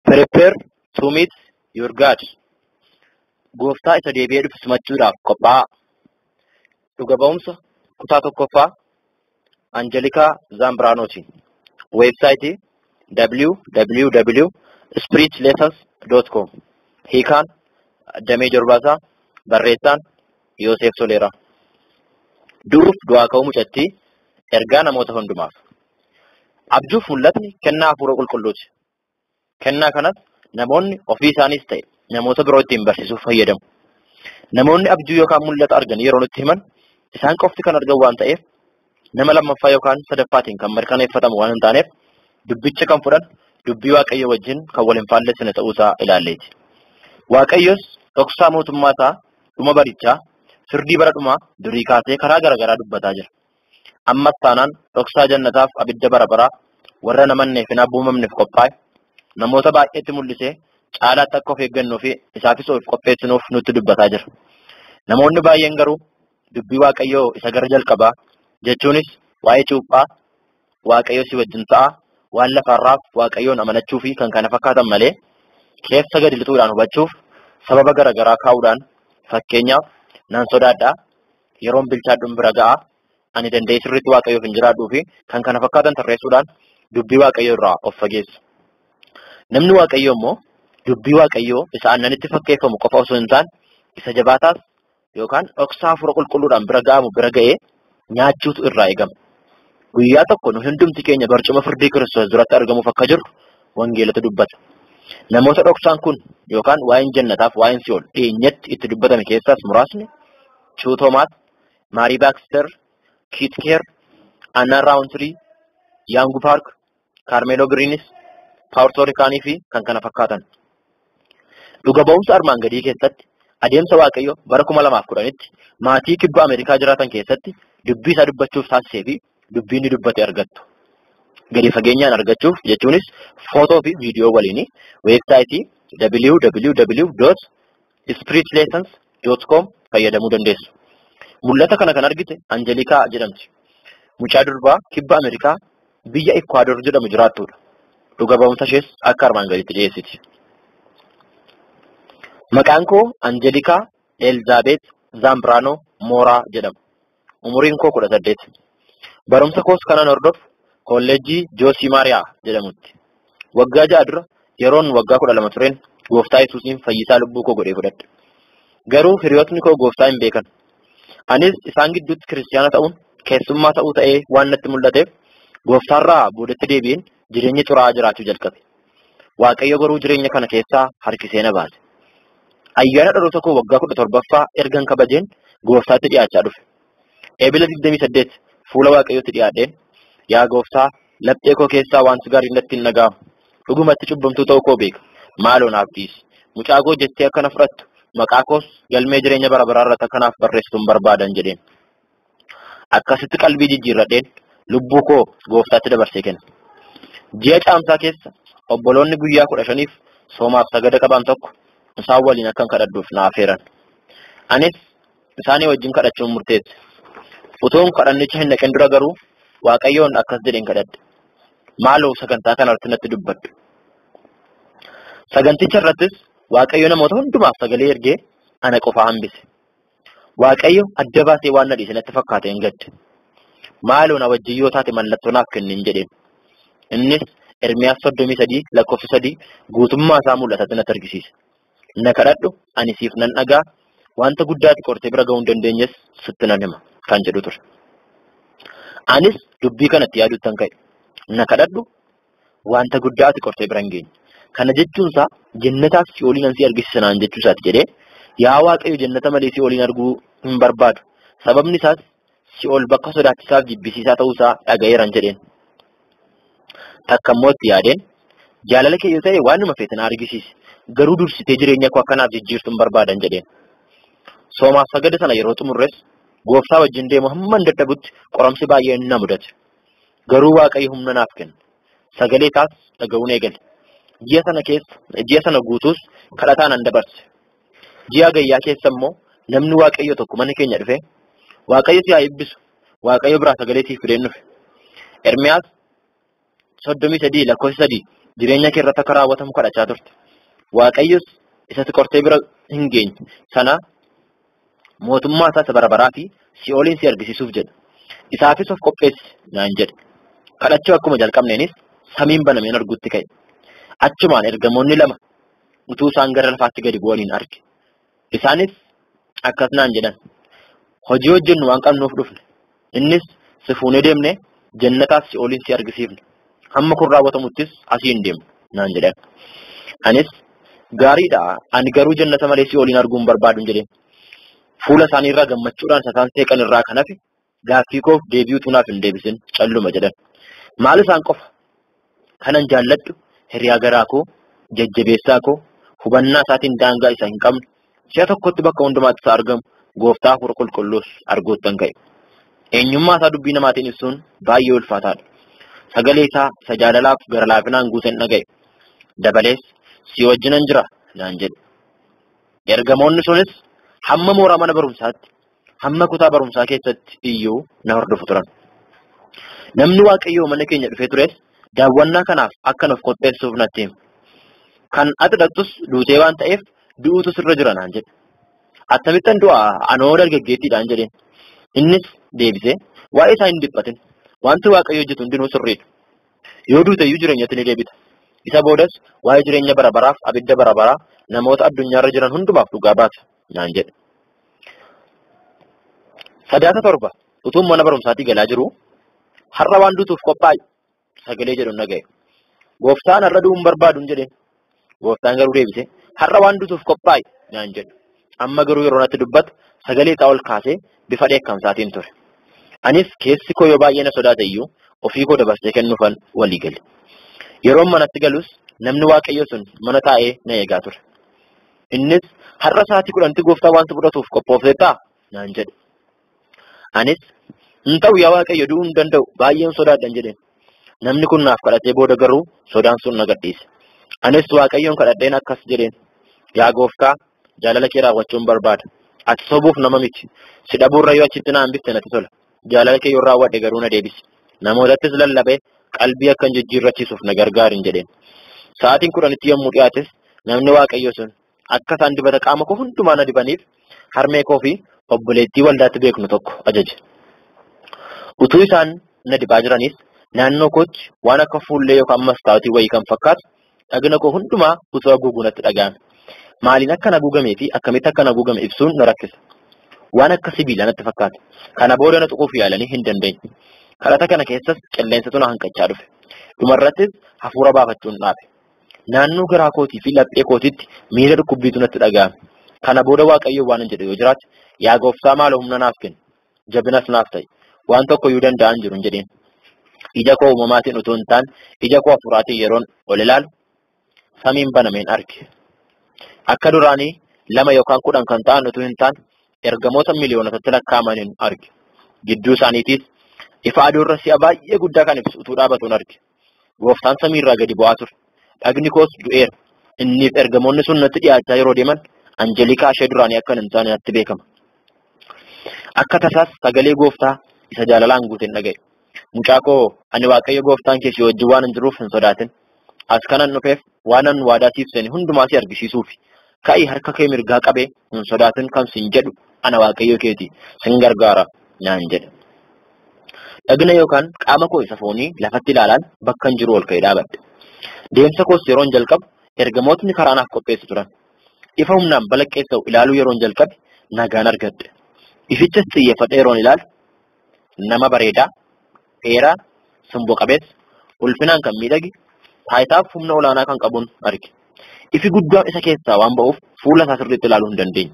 Prepare to meet your God. Gooftaa isa deebi'ee dhufu simachuudhaaf qophaa'aa. Dhuga ba'umsa kutaa tokkoffaa Angelikaa Zambraanooti. Weebsaayitii www.spiritlessons.com. Hiikaan Damee Jorbaasaa. Barreessaan Yoosef Soleeraa. Du'uuf du'aa ka'uu mucattii ergaa namoota hundumaaf. Abjuuf mul'atni kennaa hafuura qulqulluuti. Kennaa kanas namoonni ofii isaaniis ta'e namoota biroo ittiin barsiisuuf fayyadamu. Namoonni abjuu yookaan mul'ata argan yeroo nutti himan isaan qofti kan argan waan ta'eef nama lammaffaa yookaan sadaffaatiin kan mirkaneeffatamu waan hin taaneef dubbicha kan fudhan dubbii Waaqayyo wajjin kan wal hin faallessine ta'uusaa ilaalleeti. Waaqayyos dhoksaa mootummaa isaa dhuma barichaa firdii bara dhumaa durii kaasee karaa garaagaraa dubbataa jira. Ammas taanaan dhoksaa jannataaf abidda bara baraa warra namanneef hin abboomamneef qophaa'e namoota baay'eetti mul'isee caalaatti akka of eeggannoo fi isaafis of qopheessinuuf nutti dubbataa jira. Namoonni baay'een garuu dubbii Waaqayyoo isa gara jalqabaa jechuunis waa'ee cuuphaa Waaqayyo si wajjin ta'a waan lafarraaf Waaqayyoon amanachuu fi kan kana fakkaatan malee keessa gadi lixuudhaan hubachuuf sababa garaagaraa kaa'uudhaan fakkeenyaaf nan sodaadhaa yeroon bilchaadhuun bira ga'a ani danda'ee sirriitti Waaqayyoof hin jiraadhuu fi kan kana fakkaatan tarreessuudhaan dubbii Waaqayyoo irraa of fageessu. Namni Waaqayyoo immoo dubbii Waaqayyoo isa aannanitti fakkeeffamu qofa osoo hin taane isa jabaataas yookaan dhoksaa hafuura qulqulluudhaan bira ga'amu bira ga'ee nyaachuutu irraa eegama. Guyyaa tokko nu hundumti keenya barcuma firdii Kiristoos duratti argamuuf akka jirru wangeelatu dubbata. Namoota dhoksaan kun yookaan waa'een jannataaf waa'een si'ool dhiyeenyatti itti dubbatame keessaas muraasni Chuu Toomaas, Maarii Baakster, Kiit Keer, Anna Raawuntrii, Yaangu Paark, Kaarmeeloo Giriinis, Paawurtoo Rikaanii fi kan kana fakkaatan. Dhuga ba'umsa armaan gadii keessatti adeemsa Waaqayyoo bara 2010tti maatii kibba Ameerikaa jiraatan keessatti dubbii isaa dubbachuuf taasisee fi dubbii inni dubbate argattu. Gadi fageenyaan argachuuf jechuunis footoo fi viidiyoo waliin weebsaayitii www.spiritlessons.com fayyadamuu dandeessu. Mul'ata kana kan argite Angelikaa jedhamti. Mucaa durbaa kibba Ameerikaa biyya Ekwaadoor jedhamu jiraattudha. Dhuga ba'umsa ishees akka armaan gaditti dhiyeessiti. Maqaan koo Angelikaa Elizaabeet Zambraanoo Mooraa jedhama. Umuriin koo 18. Barumsa koos kanan hordofu kolleejjii Joosii Maariyaa jedhamutti. Waggaa 6 dura yeroon waggaa 12 tureen Gooftaa Yesuusiin fayyisaa lubbuu koo godhee fudhadhe. Garuu hiriyootni koo Gooftaa hin beekan. Anis isaan gidduutti kiristaana ta'uun keessummaa ta'uu ta'ee waan natti mul'ateef Gooftaarraa boodatti deebi'een jireenya xuraa'aa jiraachuu jalqabe. Waaqayyo garuu jireenya kana keessaa harkisee na baase. Ayyaana dhaloota koo waggaa 17ffaa ergan kabajeen Gooftaatti dhiyaachaa dhufe. Eebila 28 fuula Waaqayyootti dhiyaadheen yaa Gooftaa laphee koo keessaa wanti gaariin natti hin dhaga'amu. Dhugumatti cubbamtuu ta'uu koo beeka. Maaloo naaf dhiisi. Mucaa koo jettee akkana fudhattu maqaa koos galmee jireenya bara baraa irratti akkanaaf barreessituun barbaadan jedheen. Akkasitti qalbii jijjiirradheen lubbuu koo Gooftaatti dabarsee kenne. Ji'a caamsaa keessa obboloonni guyyaa 15f soomaaf sagada qaban tokko isaan waliin akkan kadhadhuuf na affeeran. Anis isaanii wajjin kadhachuun murteesse. Utuun kadhannicha hin dhaqin dura garuu Waaqayyoon akkas jedheen kadhadhe. Maaloo sagantaa kanarratti natti dubbadhu. Saganticha irrattis Waaqayyo namoota hundumaaf sagalee ergee ana qofa hambise. Waaqayyo adda baasee waan na dhiise natti fakkaate hin gadde. Maaloo na wajjin yoo taate mallattoo naaf kennin jedheen. Innis Ermiyaas 33 lakkoofsa 3 guutummaa isaa mul'atatti natti argisiise. Na kadhadhu ani siif nan dhagaa wanta guddaatti qortee bira ga'uu hin dandeenyes sitti nan hima kan jedhu ture. Anis dubbii kanatti yaaduuttan ka'e. Na kadhadhu wanta guddaatti qortee bira hin geenye. Kana jechuunsaa jannataaf si'ooliin ansi argisiisa naan jechuusaati jedhee yaa Waaqayyo jannata malee si'ooliin arguu hin barbaadu. Sababni isaas si'ool bakka sodaachisaaf jibbisiisaa ta'uusaa dhaga'eeran jedheen. Takka immoo itti yaadeen jaalala kee yoo ta'e waanuma feete na argisiisi. Garuu dursitee jireenya koo akkanaaf jijjiirtuun barbaadan jedheen. Soomaaf sagada sana yeroo xumurres Gooftaa wajjin deemu hamma dadhabutti qoramsi baay'een na mudate. Garuu Waaqayyo humna naaf kenne. Sagalee isaas dhaga'uun eegale. Ji'a sana guutuus kadhataan an dabarse. Ji'a gayyaa keessa immoo namni Waaqayyo tokko mana keenya dhufe Waaqayyo si haa eebbisu. Waaqayyo biraa sagalee siif fideen dhufe. Ermiyaas 33 lakkoofsa 3 jireenya kee irratti akka raawwatamu kadhachaa turte. Waaqayyos isatti qortee bira hin geenye sana mootummaa isaa bara baraa fi si'ooliin si argisiisuuf jedha. Isaafis of qopheessi naan jedhe. Kadhachuu akkuma jalqabneenis samiin banameen arguutti ka'e. Achumaan ergamoonni lama utuu isaan gara lafaatti gadi bu'aniin arge. Isaanis akkas naan jedhan. Hojii hojjennu waan qabnuuf dhufne. Innis si fuunee deemne jannataaf si'ooliin si argisiifne. Hamma kun raawwatamuttis asii hin deemnu naan jedhan. Anis gaariidha ani garuu jannata malee si'ooliin arguun barbaadu jedheen. Fuula isaanii irraa gammachuudhaan sakaan seeqan irraa kan hafe gaaffii koof deebi'uutu naaf hin deebisin calluma jedhan. Maal isaan qofa kanan jaalladhu hiriyaa garaa koo jajjabeessaa koo hubannaa isaatiin daangaa isa hin qabne si'a tokkotti bakka hundumaatti isa argamu gooftaa hafuura qulqulluus arguuttan ka'e. Eenyummaa isaa dubbii namaatiin ibsuun baay'ee ulfaataadha. Sagalee isaa isa jaalalaaf gara laafinaan guuteen dhaga'e. Dabalees si wajjinan jira naan jedhe. Ergamoonni sunis hamma mooraa mana barumsaatti hamma kutaa barumsaa keessatti iyyuu na hordofu turan. Namni Waaqayyoo mana keenya dhufee tures daawwannaa kanaaf akka nuuf qopheessuuf natti hime. Kan ati dhaqxus duutee waan ta'eef du'uutu sirra jira naan jedhe. Attamittan du'a anoo dargaggeettiidhaan jedheen. Innis deebisee waa'ee isaa hin dhiphatin. Wanti Waaqayyo hojjetu hundinuu sirriidha. Yoo duute iyyuu jireenyatti ni deebita. Isa boodas waa'ee jireenya bara baraaf abidda bara baraa namoota addunyaarra jiran hundumaaf dhugaa baata naan jedhe. Sadaasa 7 utuun mana barumsaatii galaa jiru har'a waan duutuuf qophaa'i sagalee jedhu dhaga'e. Gooftaan har'a du'uun barbaadu jedheen. Gooftaan garuu deebisee har'a waan duutuuf qophaa'i naan jedhe. Amma garuu yeroo natti dubbatu sagalee isaa ol kaasee bifa dheekkamsaatiin ture. Anis keessi koo yoo baay'ee na sodaate iyyuu ofii koo dabarsee kennuufan walii gale. Yeroo manatti galus namni Waaqayyo sun mana taa'ee na eegaa ture. Innis har'a sa'aatii 10 gooftaa waan fudhatuuf qophoofteettaa naan jedhe. Anis hin ta'u yaa Waaqayyo du'uu hin danda'u baay'een sodaadhan jedheen. Namni kun naaf kadhatee booda garuu sodaan sun na gadhiise. Anis Waaqayyoon kadhadheen akkas jedheen. Yaa gooftaa jaalala kee raawwachuun barbaada. Ati sobuuf nama miti. Si dhabuurra yoo achitti na hambifte natti tola. Jaalala kee yoo raawwadhe garuu na deebisi. Namootattis lallabee qalbii akkan jijjiirrachiisuuf na gargaarin jedheen. Sa'aatiin 10 yommuu dhiyaates namni Waaqayyo sun akka isaan dibata qaama koo hundumaa na dibaniif harmee koo fi obboleettii waldaatti beeknu tokko ajaje. Utuu isaan na dibaa jiranis naannoo kootti waan akka fuullee yookaan mastaawotii wayii kan fakkaatu dhagna koo hundumaa utuu haguuguu natti dhaga'ame. Maaliin akkan haguugamee fi akkamitti akkan haguugame ibsuun na rakkisa. Waan akka sibiila natti fakkaata. Kana booda na tuquuf yaalanii hin dandeenye. Kadhata kana keessas qilleensatu na hanqachaa dhufe. Dhumarrattis hafuura baafachuun dhaabe. Naannoo garaa kootii fi laphee kootiitti miira dhukkubbiitu natti dhaga'ame. Kana booda Waaqayyo waan hin jedhe yoo jiraate yaa gooftaa maaloo humna naaf kenni. Jabinas naaf ta'i. Waan tokko iyyuu danda'an jiru hin jedheen. Ija koo uumamaatiin utuu hin taane ija koo hafuuraatiin yeroon ol ilaalu samiin banameen arge. Akka duraanii 2 yookaan 10 kan ta'an utuu hin taane ergamoota miliyoonotatti lakkaa'amaniin arge. Gidduu isaaniitiis ifa aduurra si'a baay'ee guddaa kan ibsu utuu dhaabatuun arge. Gooftaan samiirraa gadi bu'aa ture. Dhagni koos du'eera. Inniif ergamoonni sun natti dhiyaachaa yeroo deeman Anjelikaa ishee duraanii akka hin taane natti beekama. Akka tasaas sagalee gooftaa isa jaalalaan guuteen dhaga'e. Mucaa koo ani Waaqayyo gooftaan kee si wajjin waan hin jiruuf hin sodaatin. As kanan dhufeef waanan waadaa siif seene hundumaa si argisiisuufi. Ka'ii harka kee mirgaa qabee hin sodaatin kan sin jedhu ana Waaqayyo keeti sin gargaara naan jedhe. Dhagna yookaan qaama koo isa foonii lafatti ilaalaan bakka hin jiru ol ka'ee dhaabadhe. Deemsa koos yeroon jalqabu ergamootni karaa naaf qopheessu turan. Ifa humnaan balaqqeessa'u ilaaluu yeroon jalqabe nagaan argadhe. Ifichas xiyyeeffadhee yeroon ilaalu nama bareedaa, dheeraa, simboo qabeessa, ulfinaan kan miidhage, taayitaaf humna olaanaa kan qabuun arge. Ifi guddaan isa keessaa waan ba'uuf fuula isaa sirriitti ilaaluu hin dandeenye.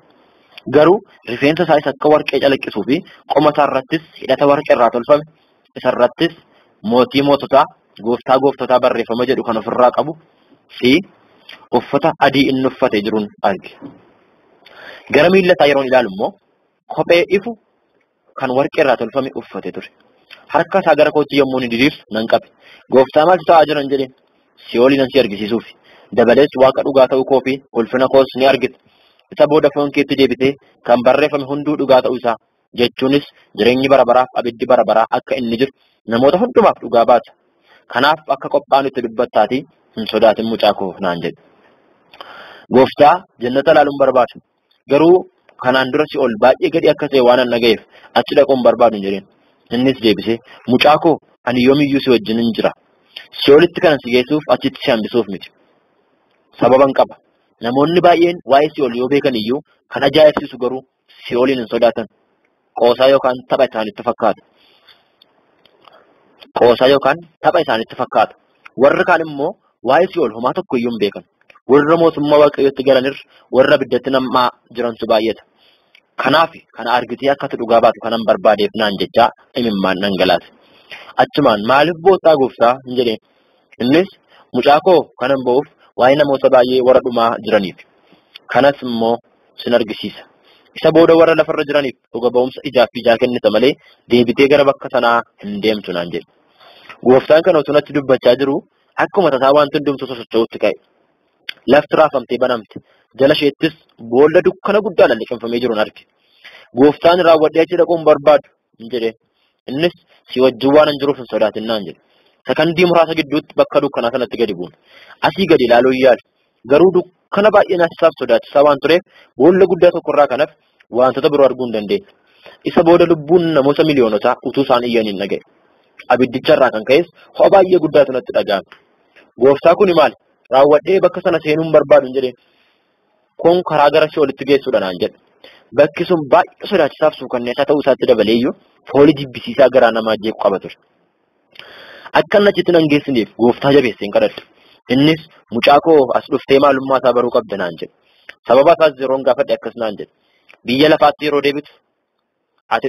Garuu rifeensa isaa isa akka warqee calaqqisuu fi qoma isaa irrattis hidhata warqee irraa tolfame, isa irrattis mootii moototaa, gooftaa gooftotaa barreeffama jedhu kan ofirraa qabu fi uffata adii inni uffatee jiruun arge. Gara miilla isaa yeroon ilaalu immoo kophee ifu kan warqee irraa tolfame uffatee ture. Harka isaa gara kootti yommuu ni diriirsu nan qabe. Gooftaa maal ta'aa jiran jedheen si'oolii nan si argisiisuufi. Dabalees waaqa dhugaa ta'uu koo fi ulfina koos ni argita. Isa booda foon keetti deebitee kan barreeffame hunduu dhugaa ta'uu isaa jechuunis jireenyi bara baraaf abiddi bara baraa akka inni jiru namoota hundumaaf dhugaa baata. Kanaaf akka qophaa'anitti dubbattaati hin sodaatin mucaa koo naan jedhe. Gooftaa jannata laaluun barbaadu. Garuu kanaan dura Si'ool baay'ee gadi akka ta'e waan an dhaga'eef achi dhaquun barbaadu hin jedheen. Innis deebisee mucaa koo ani yoomiyyuu si wajjin hin jira. Si'oolitti kana si geessuuf achitti si hambisuuf miti. Sababan qaba. Namoonni baay'een waa'ee Si'ool yoo beekan iyyuu kan ajaa'ibsiisu garuu Si'ooliin hin sodaatan. Qoosaa yookaan tapha isaanitti fakkaata. Qoosaa yookaan tapha isaanitti fakkaata. Warri kaan immoo waa'ee Si'ool homaa tokko iyyuu hin beekan. Warra mootummaa Waaqayyootti galanirra warra biddatti namaa jirantu baay'ata. Kanaaf kana argitee akka dhugaa baatu kanan barbaadeef naan jechaa imimmaan dhangalaase. Achumaan maaliif boottaa gooftaa hin jedheen. Innis mucaa koo kanan ba'uuf waa'ee namoota baay'ee warra dhumaa jiraniif. Kanas immoo sin argisiisa. Isa booda warra lafarra jiraniif dhuga ba'umsa ijaaf ijaa kennita malee deebitee gara bakka sanaa hin deemtu naan jedhe. Gooftaan kana utuu natti dubbachaa jiru akkuma tasaa wanti hundumtuu sosocho'utti ka'e. Lafti raafamtee banamte. Jala isheettis boolla dukkana guddaa liqimfamee jiru arge. Gooftaan raawwadhee achi dhaquun barbaadu hin jedheen. Innis si wajjin waan hin jiruuf hin sodaatin naan jedhe. Sakandii muraasa gidduutti bakka dukkanaa sanatti gadi buune. Asii gadi ilaaluu yaale. Garuu dukkana baay'ee naasisaaf sodaachisaa waan tureef boolla guddaa tokkorraa kanaaf wantoota biroo arguu hin dandeenye. Isa booda lubbuun namoota miliyoonotaa utuu isaan iyyanii hin dhaga'e. Abiddicharraa kan ka'es ho'a baay'ee guddaatu natti dhaga'ame. Gooftaa kuni maali? Raawwadhee bakka sana seenuun barbaadu hin jedheen. Kun karaa gara Si'oolitti geessuudha naan jedhe. Bakki sun baay'ee sodaachisaaf suukanneessaa ta'uu isaatti dabaleeyyuu foolii jibbisiisaa garaa namaa jeequ qaba ture. Akka inni achitti nan geessineef gooftaa jabeesseen kadhadhe. Innis mucaa koo as dhuftee maalummaa isaa baruu qabda naan jedhe. Sababa isaas yeroon gaafadhe akkas naan jedhe. Biyya lafaatti yeroo deebitu ati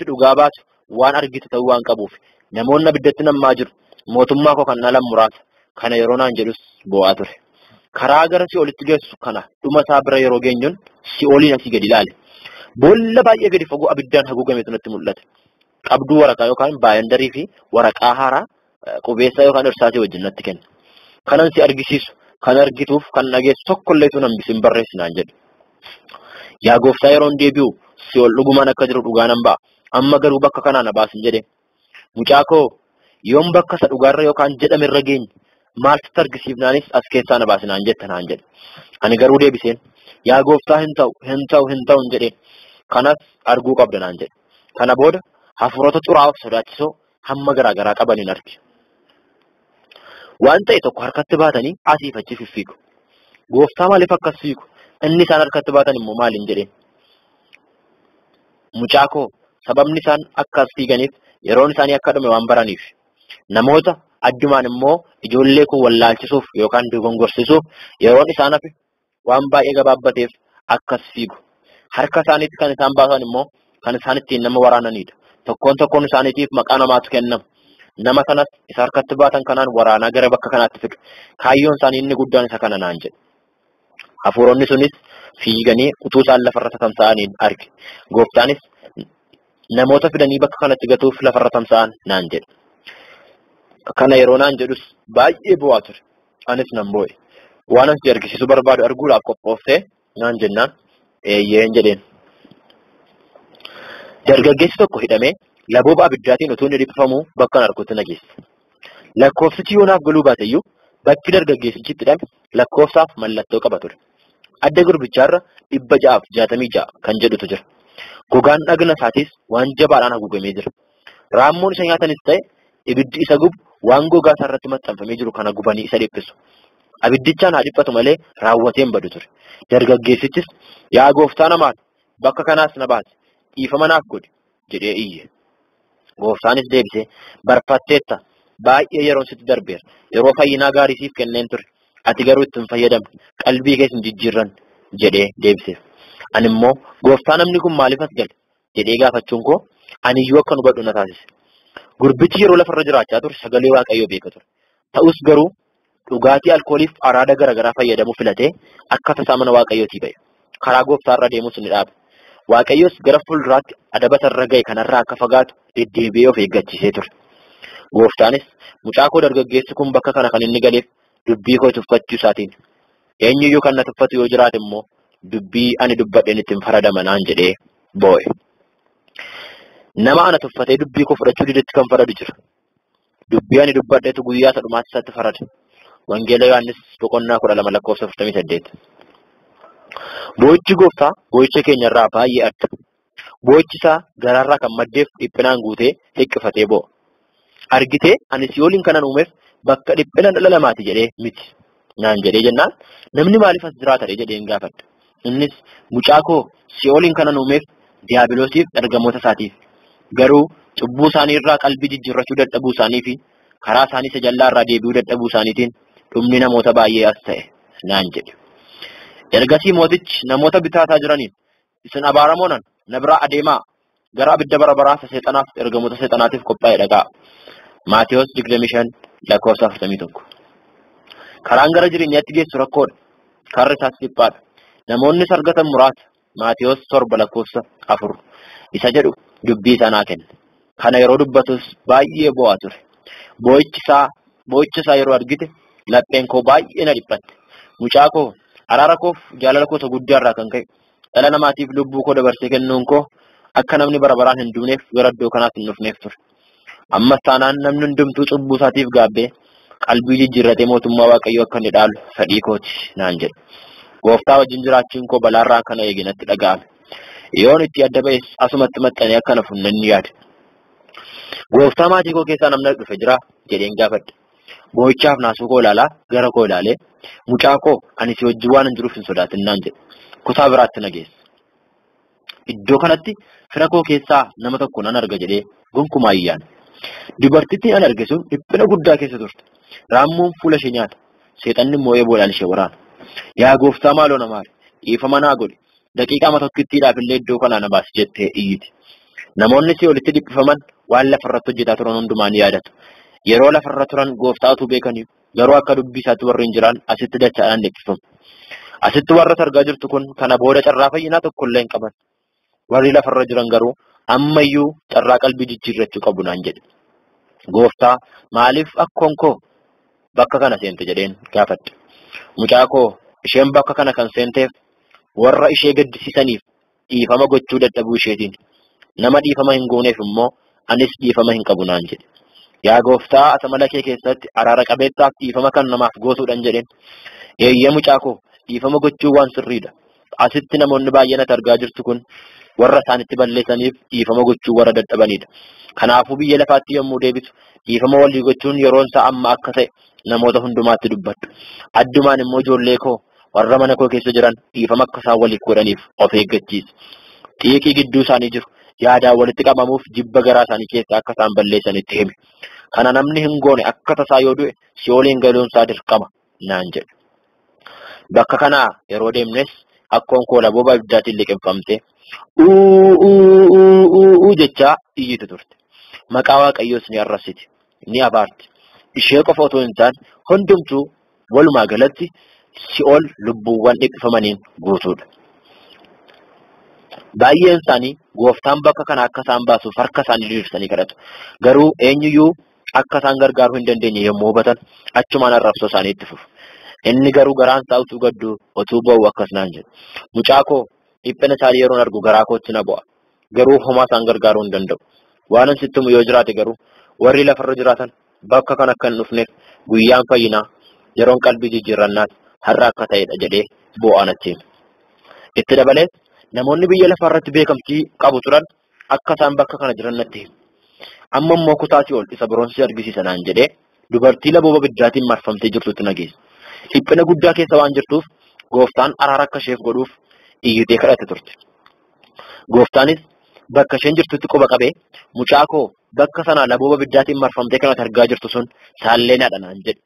dhugaa baatu waan argitu ta'uu waan qabuuf namoonni abiddatti namaa jiru mootummaa koo kan dhalan muraasa kana yeroo naan jedhus boo'aa ture. Karaa gara Si'oolitti geessu kana dhuma isaa bira yeroo geenyuun Si'ooliin asii gadi ilaale. Boolla baay'ee gadi fagoo abiddaan haguugametu natti mul'ate. Qabduu waraqaa yookaan baayandarii fi waraqaa haaraa qubeessaa yookaan irsaasii wajjin natti kenna. Kanan si argisiisu, kan argituuf, kan dhageessu tokkollee tun hambisin barreessinaan jedhe. Yaa gooftaa yeroon deebi'u Si'ool dhugumaan akka jiru dhugaa nan ba'a. Amma garuu bakka kanaa na baasin jedhe. Mucaa koo yoon bakka isa dhugaarra yookaan jedhamerra geenye maaltu argisiifnaanis as keessaa na baasinaan jetta naan jedhe. Ani garuu deebiseen yaa gooftaa hin ta'u hin jedheen. Kanas arguu qabda naan jedhe. Kana booda hafuurota xuraa'oof sodaachisoo hamma garaa garaa qabaniin arge. Waan ta'e tokko harkatti baatanii asiif achi fiffiigu. Gooftaa maaliif akkas fiigu? Inni isaan harkatti baatan immoo maaliin jedheen. Mucaa koo sababni isaan akkas fiiganiif yeroon isaanii akka dhume waan baraniif. Namoota addumaan immoo ijoollee koo wallaalchisuuf yookaan dogongorsisuuf yeroon isaan hafe waan baay'ee gabaabbateef akkas fiigu. Harka isaaniitti kan isaan baasan immoo kan isaan ittiin nama waraananidha. Tokkoon isaaniitiif maqaa namaatu kennama. Nama kanas isa harkatti baatan kanaan waraanaa gara bakka kanaatti fidu. Kaayyoon isaanii inni guddaan isa kana naan jedhe. Hafuuronni sunis fiiganii utuu isaan lafarra tamsa'aniin arge. Gooftaanis namoota fidanii bakka kanatti gatuuf lafarra tamsa'an naan jedhe. Kana yeroo naan jedhus baay'ee bu'aa ture. Anis nan boo'e. Waan asi argisiisu barbaadu arguudhaaf qophooftee naan jennaan eeyyeen jedheen. Dargaggeessi tokko hidhamee labooba abiddaatiin utuu inni dhiphamu bakka narkuutti na geesse. Lakkoofsichi yoo naaf galuu baate iyyuu bakki dargaggeessichi itti hidhame lakkoofsaaf mallattoo qaba ture. Adda gurbichaarra 666 kan jedhutu jira. Gogaan dhagna isaatiis waan jabaadhaan haguugamee jira. Raammoon isa nyaatanis ta'e ibiddi isa gubu waan gogaa isaa irratti maxxanfamee jiru kana gubanii isa dhiphisu. Abiddichaan haa dhiphatu malee raawwateen badu ture. Dargaggeessichis yaa gooftaa namaan bakka kanaas na baase dhiifama naaf godhi jedhee iyye. Gooftaanis deebisee barfatteetta baay'ee yeroon sitti darbeera. Yeroo fayyinaa gaarii siif kenneen ture. Ati garuu itti hin fayyadamne qalbii keessa hin jijjiirran jedhee deebiseef. Ani immoo gooftaa namni kun maaliif as gale jedhee gaafachuun koo ani iyyuu akka nu badhu na taasise. Gurbichi yeroo lafarra jiraachaa ture sagalee Waaqayyoo beeka ture. Ta'us garuu dhugaatii alkooliif araada garaagaraa fayyadamuu filatee akka tasaa mana Waaqayyootii ba'e. Karaa gooftaarra deemus ni dhaabe. Waaqayyoos gara fuulduraatti adabata irra ga'e kanarraa akka fagaatu deddeebi'ee of eeggachiisee ture. Gooftaanis mucaa koo dargaggeessi kun bakka kana kan inni galeef dubbii koo tuffachuu isaatiin. Eenyuyyuu kan na tuffatu yoo jiraate immoo dubbii ani dubbadheen ittiin faradama naan jedhee boo'e. Nama ana tuffatee dubbii koo fudhachuu didetti kan faradu jira. dubbiin dubbadheetu guyyaa sadhumaatti isatti farade. Wangeela Yohaannis boqonnaa 12:48. Boo'ichi gooftaa boo'icha keenyarraa baay'ee adda. Boo'ichi isaa garaarraa kan maddeef dhiphinaan guutee hiqqifatee bo'a. Argitee ani si'ooliin kanan uumeef bakka dhiphina dhala namaati jedhee miti naan jedhee jennaan namni maaliif as jiraata jedheen gaafadha. Innis mucaa koo si'ooliin kanan uumeef diiyaabiloosiif ergamoota isaatiif garuu cubbuu isaanii irraa qalbii jijjiirrachuu dadhabuu isaanii fi karaa isaanii isa jallaa irraa deebi'uu dadhabuu isaaniitiin dhumni namoota baay'ee as ta'e naan jedhe. Ergasii mootichi namoota bitaataa jiraniin isin abaaramoodhaan na biraa adeemaa gara abidda bara baraa seexanaaf ergamoota seexanaatiif qophaa'e dhaqaa. Maatiyos 25:41. Karaan gara jireenyaatti geessu rakkoodha. Karri isaas dhiphaadha. Namoonnis argatan muraasa. Maatiyos 7:4. Isa jedhu dubbii sanaa kenne. Kana yeroo dubbatus baay'ee bo'aa ture. Boo'icha isaa yeroo argite lapheen koo baay'ee na dhiphatte. Mucaa koo araara koof jaalala koo isa guddaa irraa kan ka'e dhala namaatiif lubbuu koo dabarsee kennuun koo akka namni bara baraan hin duuneef gara iddoo kanaatti hin dhufneef ture. Ammas taanaan namni hundumtuu cubbuu isaatiif gaabbee qalbii jijjiirratee mootummaa Waaqayyoo akka inni dhaalu fedhii kooti naan jedhe. Gooftaa wajjin jiraachuun koo balaarraa kana eeginatti dhaga'ame. Yoon itti adda ba'es asumatti maxxanee akka nafu nan yaade. Gooftaa maatii koo keessaa namni dhufe jira jedheen gaafadhe. Boo'ichaaf naasuu koo ilaalaa gara koo ilaalee mucaa koo ani si wajjin waan hin jiruuf hin sodaatin naan jedhe. Kutaa biraatti na geesse. Iddoo kanatti fira koo keessaa nama tokko nan arga jedhee gonkumaa iyyaan. Dubartittiin an arge sun dhiphina guddaa keessa turte. Raammoon fuula ishee nyaata. Seexanni immoo eeboodhaan ishee waraana. Yaa gooftaa maaloo na maari. Dhiifama naa godhi. Daqiiqaa tokkittiidhaaf illee iddoo kanaa na baasi jettee iyyiti. Namoonni si walitti dhiphifaman waan lafarratti hojjetaa turan hundumaa ni yaadatu. Yeroo lafarra turan gooftaatu beekanii garuu akka dubbii isaatti warri hin jiran asitti dachaadhaan dhiphifamu. Asitti warra argaa jirtu kun kana booda carraa fayyinaa tokko illee hin qaban. Warri lafarra jiran garuu ammayyuu carraa qalbii jijjiirrachuu qabu naan jedhe. Gooftaa maaliif akkoon koo bakka kana seente jedheen gaafadhe. Mucaa koo isheen bakka kana kan seenteef warra ishee gaddisiisaniif dhiifama gochuu dadhabuu isheetiin. Nama dhiifama hin gooneef immoo anis dhiifama hin qabu naan jedhe. Yaa gooftaa asa mala kee keessatti araara qabeessaaf dhiifama kan namaaf gootuudhaan jedheen. Eeyyee mucaa koo dhiifama gochuu waan sirriidha. Asitti namoonni baay'een ati argaa jirtu kun warra isaanitti balleessaniif dhiifama gochuu warra dadhabanidha. Kanaafuu biyya lafaatti yommuu deebitu dhiifama walii gochuun yeroon isaa amma akka ta'e namoota hundumaatti dubbadhu. Addumaan immoo ijoollee koo warra mana koo keessa jiran dhiifama akka isaan waliif godhaniif of eeggachiisi. Xiiqii gidduu isaanii jiru yaadaan walitti qabamuuf jibba garaa isaanii keessa akka isaan balleessanitti himi. Kana namni hin goone akka tasaa yoo du'e si'ooliin galuun isaa dirqama naan jedhe. Bakka kanaa yeroo deemnes akkoon koo laboo abiddaatiin liqimfamte jechaa iyyitu turte. Maqaa Waaqayyoos ni arrabsiti, ni abaarti. Ishee qofa otoo hin taane hundumtuu walumaa galatti si'ool lubbuuwwan dhiphifamaniin guutuudha. Baay'een isaanii gooftaan bakka kana akka isaan baasuuf harka isaanii diriirsanii kadhatu. Garuu eenyuyyuu akka isaan gargaaruu hin dandeenye yommuu hubatan achumaan arrabsoo isaanii itti fufu. Inni garuu garaan isaa utuu gadduu utuu ba'u akkas naan jedhe. Mucaa koo dhiphina isaanii yeroon argu garaa kootti na bu'a. Garuu homaa isaan gargaaruu hin danda'u. Waan sitti himu yoo jiraate garuu warri lafarra jiraatan bakka kana akka hin dhufneef guyyaan fayyinaa yeroon qalbii jijjiirrannaas har'a akka ta'edha jedhee boo'aan achi hime. Itti dabalees namoonni biyya lafaarratti beekamtii qabu turan akka isaan bakka kana jiran natti hime. Amma immoo kutaa si'ool isa biroonsi argisiisa naan jedhee dubartii laboo abiddaatiin marfamtee jirtutti na geesse. Dhiphina guddaa keessa waan jirtuuf gooftaan araara akka isheef godhuuf iyyitee kadhatte turte. Gooftaanis bakka isheen jirtutti quba qabee mucaa koo bakka sana laboo abiddaatiin marfamtee kanatti argaa jirtu sun Saalleenaadha naan jedhe.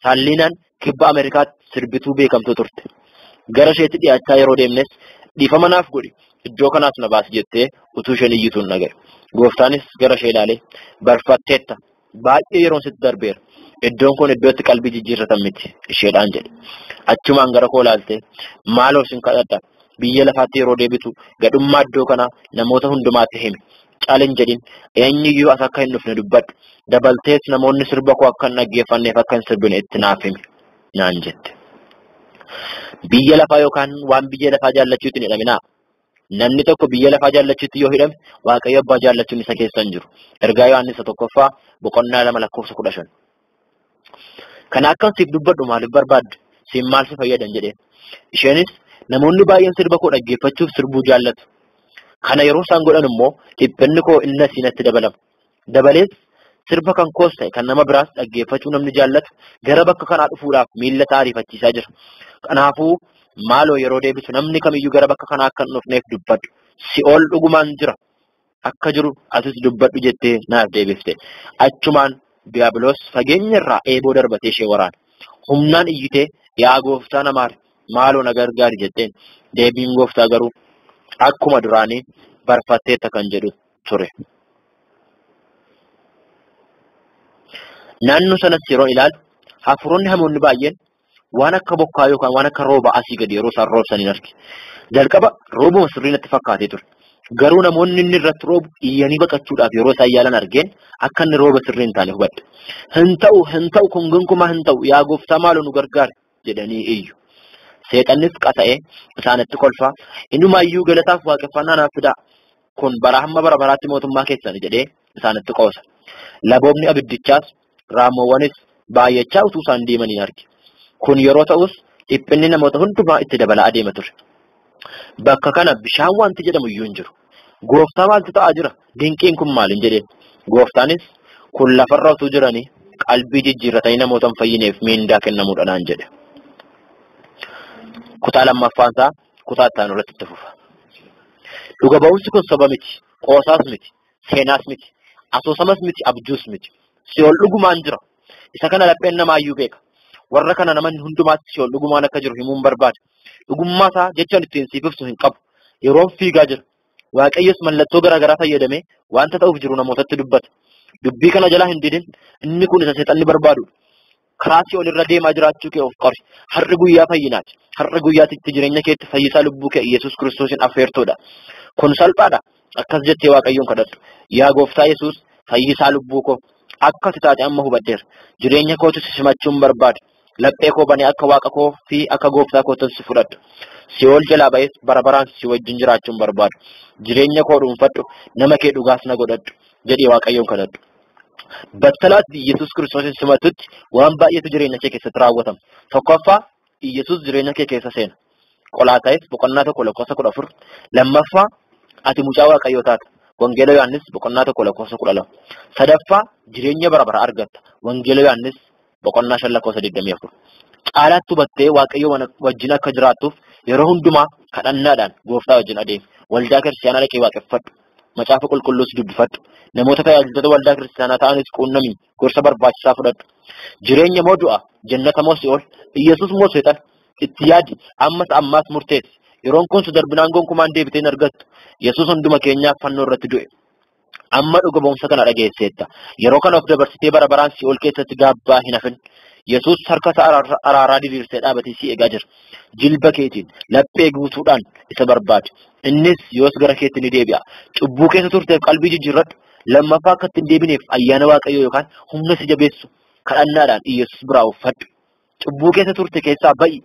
Saalleenaan kibba Ameerikaatti sirbituu beekamtuu turte. Gara isheetti dhiyaachaa yeroo deemnes dhiifama naaf godhi iddoo kanaas na baasi jettee utuu isheen iyyituun dhaga'e. Gooftaanis gara ishee ilaalee barfatteetta baay'ee yeroon sitti darbeera. Iddoon kun iddootti qalbii jijjiirratan miti isheedhaan jedhe. Achumaan gara koo ilaaltee maaloo sin kadhadha biyya lafaatti yeroo deebitu gadhummaa iddoo kanaa namoota hundumaatti himi. Caalin jedhin eenyuyyuu as akka hin dhufne dubbadhu. Dabaltees namoonni sirba koo akka hin dhaggeeffanneef akka hin sirbine itti naaf himi naan jette. Biyya lafaa yookaan waan biyya lafaa jaallachuutti hin hidhaminaa. namni tokko biyya lafaa jaallachuutti yoo hidhame waaqayyo abbaa jaallachuun isa keessa hin jiru. Ergaa Yohaannis tokkoffaa boqonnaa 2:15. Kana akkan siif dubbadhu maaliif barbaadde? Siin maal si fayyadan jedheen. Isheenis namoonni baay'een sirba koo dhaggeeffachuuf sirbuu jaallatu. Kana yeroo isaan godhan immoo dhiphinni koo inni siinatti dabalama. Dabalees sirba kan koos ta'e kan nama biraas dhaggeeffachuu namni jaallatu gara bakka kanaa dhufuudhaaf miilla isaa ariifachiisaa jira. Kanaafuu maaloo yeroo deebisu namni kamiyyuu gara bakka kanaa akka hin dhufneef dubbadhu. Si'ool dhugumaan jira. Akka jiru asis dubbadhu jettee naaf deebifte. Achumaan diiyaabiloos fageenya irraa eeboo darbatee ishee waraane. Humnaan iyyitee yaa gooftaa namaa maaloo na gargaari jetteen. Deebiin gooftaa garuu akkuma duraanii barfatteetta kan jedhu ture. Naannoo sanas yeroo ilaalu hafuuronni hamoonni baay'een waan akka bokkaa yookaan waan akka rooba asii gadi yeroo isaan roobsanii arge. Jalqaba roobuma sirrii natti fakkaatee ture. Garuu namoonni inni irratti roobu iyyanii baqachuudhaaf yeroo isaan yaalan argeen akka inni rooba sirrii hin taane hubadhe. Hin ta'u kun gonkumaa hin ta'u yaa gooftaa maaloo nu gargaari jedhanii iyyu. Seexannis qasa'ee isaanitti kolfaa innumaayyuu galataaf waaqeffannaa naaf fidaa kun bara hamma bara baraatti mootummaa keessan jedhee isaanitti qoosa. Laboobni abiddichaas raammoowwanis baay'achaa utuu isaan deemanii arge. Kun yeroo ta'us dhiphinni namoota hundumaa itti dabalaa adeema ture. Bakka kana bishaan wanti jedhamu iyyuu hin jiru. Gooftaa maaltu ta'aa jira? Dinqiin kun maaliin jedheen? Gooftaanis kun lafarra utuu jiranii qalbii jijjiirratanii namoota hin fayyineef miindaa kennamuudha naan jedhe. Kutaa lammaffaan isaa kutaa itti aanu irratti itti fufa. Dhuga ba'umsi kun soba miti, qoosaas miti, seenaas miti, asoosamas miti, abjuus miti. Si'ool dhugumaan jira. Isa kana lapheen namaayyuu beeka. Warra kana namoonni hundumaatti si'ool dhugumaan akka jiru himuun barbaada. Dhugummaa isaa jechaan ittiin siif ibsu hin qabu. Yeroon fiigaa jira. Waaqayyos mallattoo garaagaraa fayyadamee wanta ta'uuf jiru namootatti dubbata. Dubbii kana jalaa hin didin inni kun isa seexanni barbaadudha. Karaa si'ool irra deemaa jiraachuu kee of qori. Har'i guyyaa fayyinaati. Har'a guyyaatti jireenya keetti fayyisaa lubbuu kee Yesuus Kiristoosin affeertoodha. Kun salphaadha. Akkas jettee Waaqayyoon kadhadhu. Yaa gooftaa Yesuus fayyisaa lubbuu koo akka ati taate amma hubadheera. Jireenya kootti si simachuun barbaada. Laphee koo banee akka waaqa koo fi akka gooftaa kootti si fudhadhu. Si'ool jalaa ba'es bara baraan si wajjin jiraachuun barbaadu. Jireenya koo dhuunfadhu nama kee dhugaas na godhadhu jedhee Waaqayyoon kadhadhu. Battalaatti Yesuus Kiristoosin simatutti waan baay'eetu jireenya kee keessatti raawwatama. Tokkoffaa Yesuus jireenya kee keessa seena. Qolaataayis boqonnaa 1:14. Lammaffaa ati mucaa Waaqayyoo taata. Wangeela Yohaannis boqonnaa 1:12. Sadaffaa jireenya bara bara argatta. Wangeela Yohaannis boqonnaa 5:24. Caalaatti hubattee Waaqayyoo wajjin akka jiraattuuf yeroo hundumaa kadhannaadhaan gooftaa wajjin adeemi. Waldaa kiristaanaa dhaqee waaqeffadhu. Macaafa qulqulluus dubbifadhu. Namoota tajaajiltoota waldaa kiristaanaa ta'anis quunnamii gorsa barbaachisaa fudhadhu. Jireenya moo du'a, jannata moo si'ool, Iyyasuus moo seexan itti yaadi ammaas murteessi. Yeroon kun si darbinaan gonkumaan deebitee hin argattu. Yesuus hunduma keenyaaf fannoo irratti du'e. Amma dhuga ba'umsa kana dhageesseetta. Yeroo kana of dabarsitee bara baraan si'ool keessatti gaabbaa hin hafin. Yesuus harka isaa araaraa diriirsee dhaabatee si eegaa jira. Jilba keetiin laphee guutuudhaan isa barbaade. Innis yoos gara keetti ni deebi'a. Cubbuu keessa turteef qalbii jijjiirradhu. Lammaffaa akka ittiin deebineef ayyaana Waaqayyoo yookaan humna si jabeessu kadhannaadhaan Yesuus biraa uffadhu. Cubbuu keessa turte keessaa ba'i.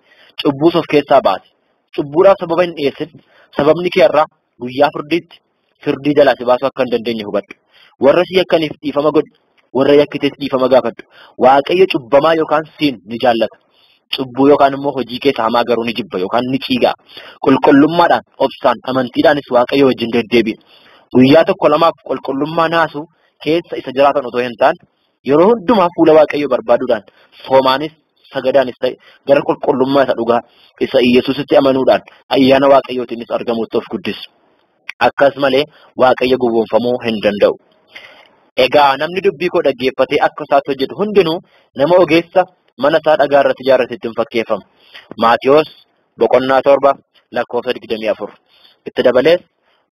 Cubbuus of keessaa baasi. Cubbuudhaaf sababa hin dhiyeessin. Sababni kee irraa guyyaa firdiitti firdii jalaa si baasuu akka hin dandeenye hubadhu. Warra si yakkaniif dhiifama godhu. Warra yakkitees dhiifama gaafadhu. Waaqayyo cubbamaa yookaan siin ni jaallata. Cubbuu yookaan immoo hojii keessa hamaa garuu ni jibba yookaan ni ciigaa. Qulqullummaadhaan obsaan amantiidhaanis Waaqayyo wajjin deddeebi'a. Guyyaa tokko lamaaf qulqullummaa naasuu keessa isa jiraatan otoo hin taane yeroo hundumaa fuula Waaqayyo barbaaduudhaan soomaanis sagadaanis ta'e gara qulqullummaa isa dhugaa isa Iyyasuusitti amanuudhaan ayyaana Waaqayyootiinis argamuutti of guddisu. Akkas malee Waaqayyo gowwoomfamuu hin danda'u. Egaa namni dubbii koo dhaggeeffatee akka isaatti hojjetu hundinuu nama ogeessa mana isaa dhagaa irratti ijaarratetti hin fakkeeffamu. Maatiyos boqonnaa 7:24. Itti dabalees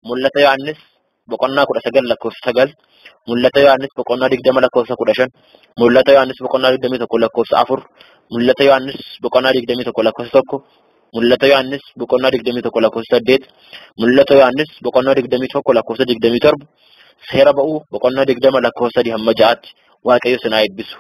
mul'ata Yohaannis boqonnaa 19:9. Mul'ata Yohaannis boqonnaa 20:15. Mul'ata Yohaannis boqonnaa 21:4. Mul'ata Yohaannis boqonnaa 21:1. Mul'ata Yohaannis boqonnaa 21:8. Mul'ata Yohaannis boqonnaa 21:27. Seera ba'uu boqonnaa 20:3 hamma 6tti Waaqayyo sinaa eebbisu.